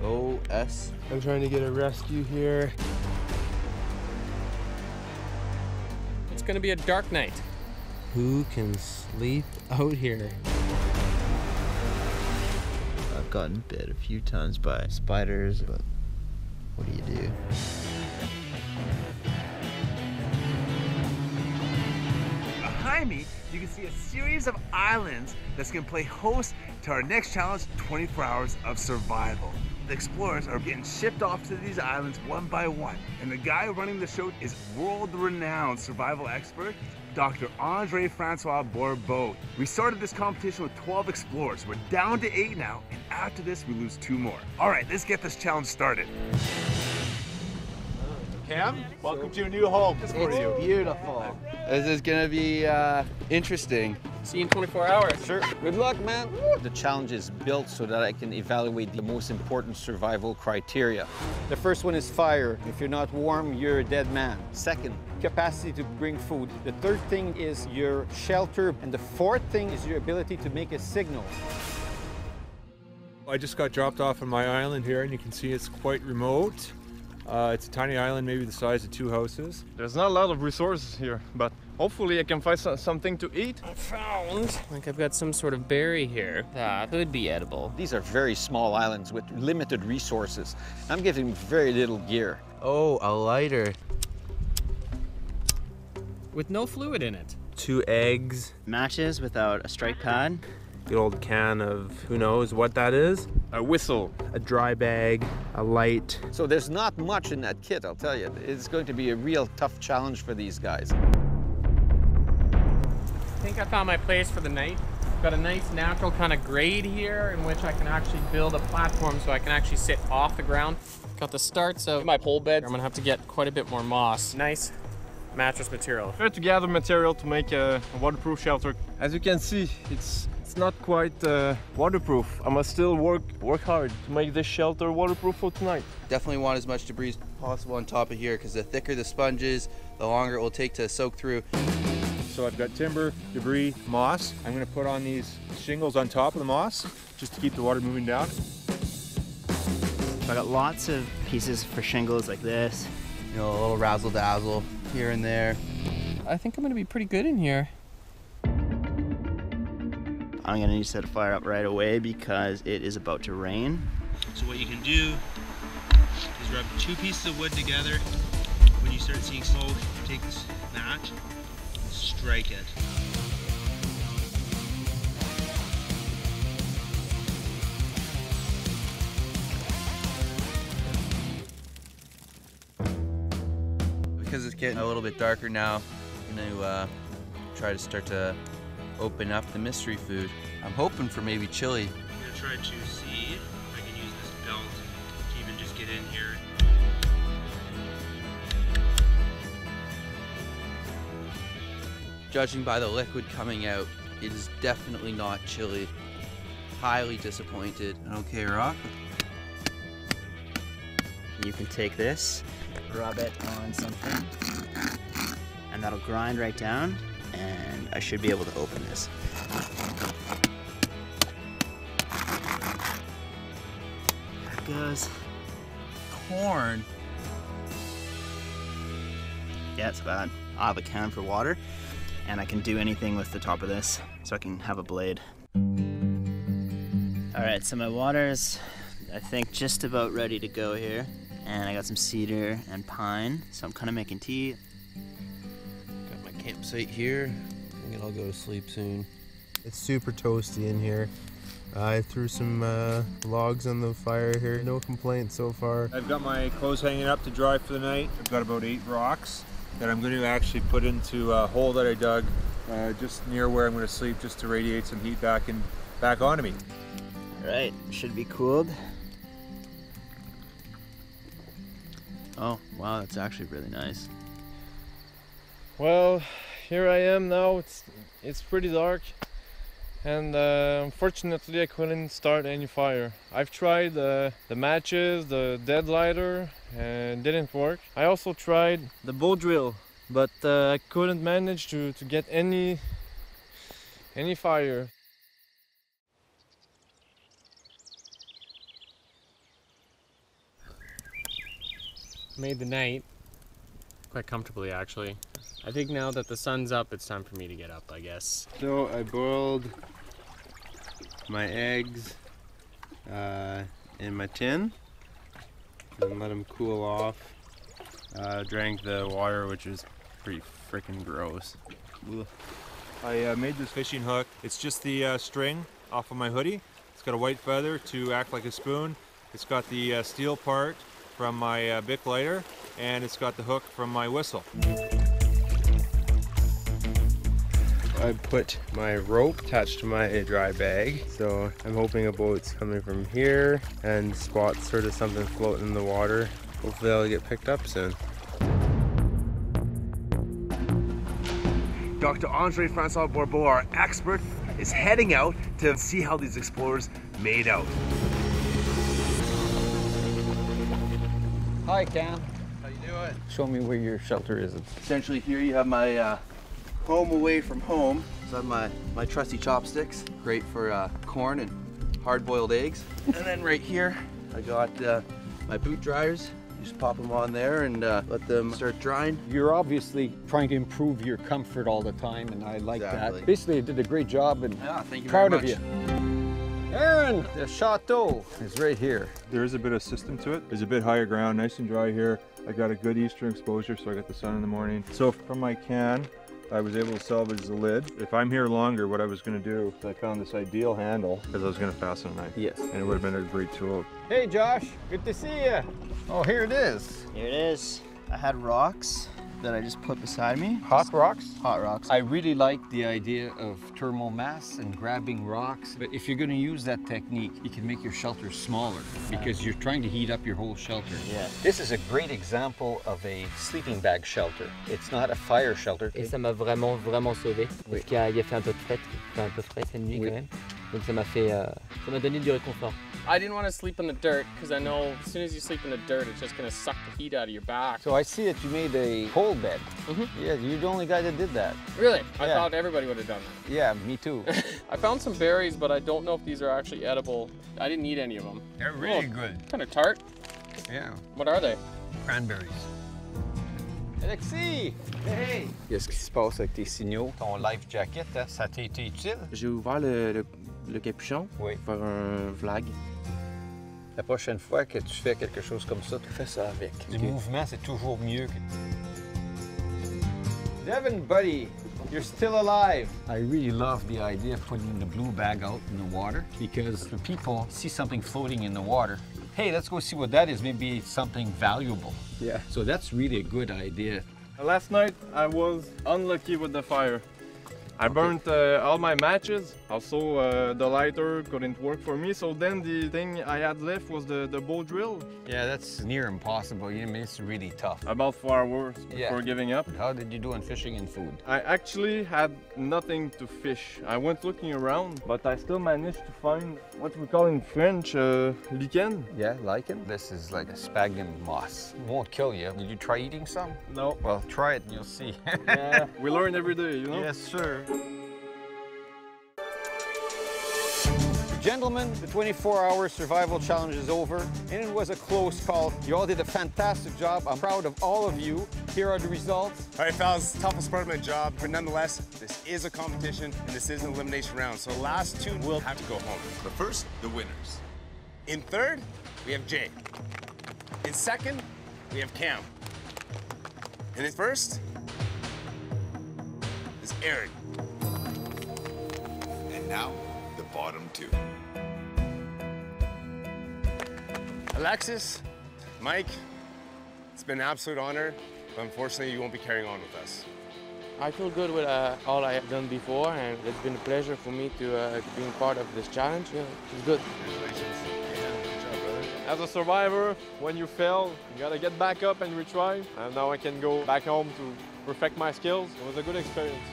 SOS. I'm trying to get a rescue here. It's gonna be a dark night. Who can sleep out here? I've gotten bit a few times by spiders, but what do you do? Behind me, you can see a series of islands that's going to play host to our next challenge, 24 hours of survival. The explorers are getting shipped off to these islands one by one, and the guy running the show is world-renowned survival expert, Dr. Andre Francois Bourbeau. We started this competition with 12 explorers. We're down to 8 now, and after this, we lose 2 more. All right, let's get this challenge started. Cam, welcome to your new home. It's beautiful. This is gonna be interesting. See you in 24 hours. Sure. Good luck, man. The challenge is built so that I can evaluate the most important survival criteria. The first one is fire. If you're not warm, you're a dead man. Second, capacity to bring food. The third thing is your shelter. And the fourth thing is your ability to make a signal. I just got dropped off on my island here, and you can see it's quite remote. It's a tiny island, maybe the size of 2 houses. There's not a lot of resources here, but hopefully I can find something to eat. I found, like I've got some sort of berry here that could be edible. These are very small islands with limited resources. I'm giving very little gear. Oh, a lighter. With no fluid in it. 2 eggs. Matches without a strike pad. Good old can of who knows what that is. A whistle. A dry bag. A light. So there's not much in that kit, I'll tell you. It's going to be a real tough challenge for these guys. I think I found my place for the night. Got a nice natural kind of grade here in which I can actually build a platform so I can actually sit off the ground. Got the starts of my pole bed. I'm gonna have to get quite a bit more moss. Nice mattress material. Try to gather material to make a waterproof shelter. As you can see, it's not quite waterproof. I must still work hard to make this shelter waterproof for tonight. Definitely want as much debris as possible on top of here, because the thicker the sponge is, the longer it will take to soak through. So I've got timber, debris, moss. I'm gonna put on these shingles on top of the moss, just to keep the water moving down. I got lots of pieces for shingles like this. You know, a little razzle-dazzle here and there. I think I'm gonna be pretty good in here. I'm gonna need to set a fire up right away because it is about to rain. So what you can do is rub 2 pieces of wood together. When you start seeing smoke, take this match and strike it. Because it's getting a little bit darker now, I'm gonna try to start to open up the mystery food. I'm hoping for maybe chili. I'm gonna try to see if I can use this belt to even just get in here. Judging by the liquid coming out, it is definitely not chili. Highly disappointed. Okay, Rock. You can take this, rub it on something, and that'll grind right down, and I should be able to open this. There it goes. Corn. Yeah, it's bad. I have a can for water, and I can do anything with the top of this, so I can have a blade. All right, so my water's, I think, just about ready to go here. And I got some cedar and pine, so I'm kind of making tea. Got my campsite here. I think I'll go to sleep soon. It's super toasty in here. I threw some logs on the fire here. No complaints so far. I've got my clothes hanging up to dry for the night. I've got about 8 rocks that I'm going to actually put into a hole that I dug just near where I'm going to sleep, just to radiate some heat back onto me. All right, should be cooled. Oh, wow, that's actually really nice. Well, here I am now. It's pretty dark, and unfortunately I couldn't start any fire. I've tried the matches, the dead lighter, and didn't work. I also tried the bow drill, but I couldn't manage to get any fire. Made the night quite comfortably, actually. I think now that the sun's up, it's time for me to get up, I guess. So I boiled my eggs in my tin and let them cool off. Drank the water, which is pretty freaking gross. Ugh. I made this fishing hook. It's just the string off of my hoodie. It's got a white feather to act like a spoon. It's got the steel part from my Bic lighter, and it's got the hook from my whistle. I put my rope attached to my dry bag, so I'm hoping a boat's coming from here and spots sort of something floating in the water. Hopefully I'll get picked up soon. Dr. Andre Francois Bourbeau, our expert, is heading out to see how these explorers made out. Hi, Cam. How you doing? Show me where your shelter is. Essentially here you have my home away from home. So I have my trusty chopsticks, great for corn and hard-boiled eggs. And then right here I got my boot dryers. You just pop them on there and let them start drying. You're obviously trying to improve your comfort all the time, and I like that. Basically, you did a great job, and Thank you proud very of much. you. Aaron, the chateau is right here. There is a bit of system to it. There's a bit higher ground, nice and dry here. I got a good eastern exposure, so I got the sun in the morning. So from my can, I was able to salvage the lid. If I'm here longer, what I was going to do is I found this ideal handle because I was going to fasten a knife. Yes. And it would have been a great tool. Hey, Josh, good to see you. Oh, here it is. Here it is. I had rocks that I just put beside me. Hot rocks? Hot rocks. I really like the idea of thermal mass and grabbing rocks, but if you're going to use that technique, you can make your shelter smaller because you're trying to heat up your whole shelter. Yeah. This is a great example of a sleeping bag shelter. It's not a fire shelter. Et ça m'a vraiment sauvé. Parce qu'il y a fait un peu frais cette nuit quand même. Donc ça m'a donné du réconfort. I didn't want to sleep in the dirt because I know as soon as you sleep in the dirt, it's just going to suck the heat out of your back. So I see that you made a pole bed. Yeah, you're the only guy that did that. Really? I thought everybody would have done that. Yeah, me too. I found some berries, but I don't know if these are actually edible. I didn't eat any of them. They're really good. Kind of tart. Yeah. What are they? Cranberries. Alexis! Hey! Qu'est-ce qui se passe avec tes signaux? Ton life jacket, hein, ça t'a été utile? J'ai ouvert le capuchon pour faire un vlog. La prochaine fois que tu fais quelque chose comme ça, tu fais ça avec. Du mouvement, c'est toujours mieux. Devin, buddy, you're still alive. I really love the idea of putting the blue bag out in the water because when people see something floating in the water, hey, let's go see what that is. Maybe it's something valuable. Yeah. So that's really a good idea. Last night I was unlucky with the fire. I burnt all my matches. Also, the lighter couldn't work for me. So then the thing I had left was the bow drill. Yeah, that's near impossible. I mean, it's really tough. About 4 hours before giving up. How did you do on fishing and food? I actually had nothing to fish. I went looking around, but I still managed to find what we call in French lichen. Yeah, lichen? This is like a sphagnum moss. It won't kill you. Did you try eating some? No. Well, try it and you'll see. Yeah, we learn every day, you know? Yes, sir. Gentlemen, the 24-hour survival challenge is over, and it was a close call. You all did a fantastic job. I'm proud of all of you. Here are the results. All right, fellas, toughest part of my job, but nonetheless, this is a competition, and this is an elimination round, so the last two will have to go home. But first, the winners. In third, we have Jay. In second, we have Cam. And in first is Aaron. And now, the bottom two. Alexis, Mike, it's been an absolute honor, but unfortunately you won't be carrying on with us. I feel good with all I have done before, and it's been a pleasure for me to be part of this challenge. Yeah, it's good. Congratulations. Yeah, good job, brother. As a survivor, when you fail, you gotta get back up and retry. And now I can go back home to perfect my skills. It was a good experience.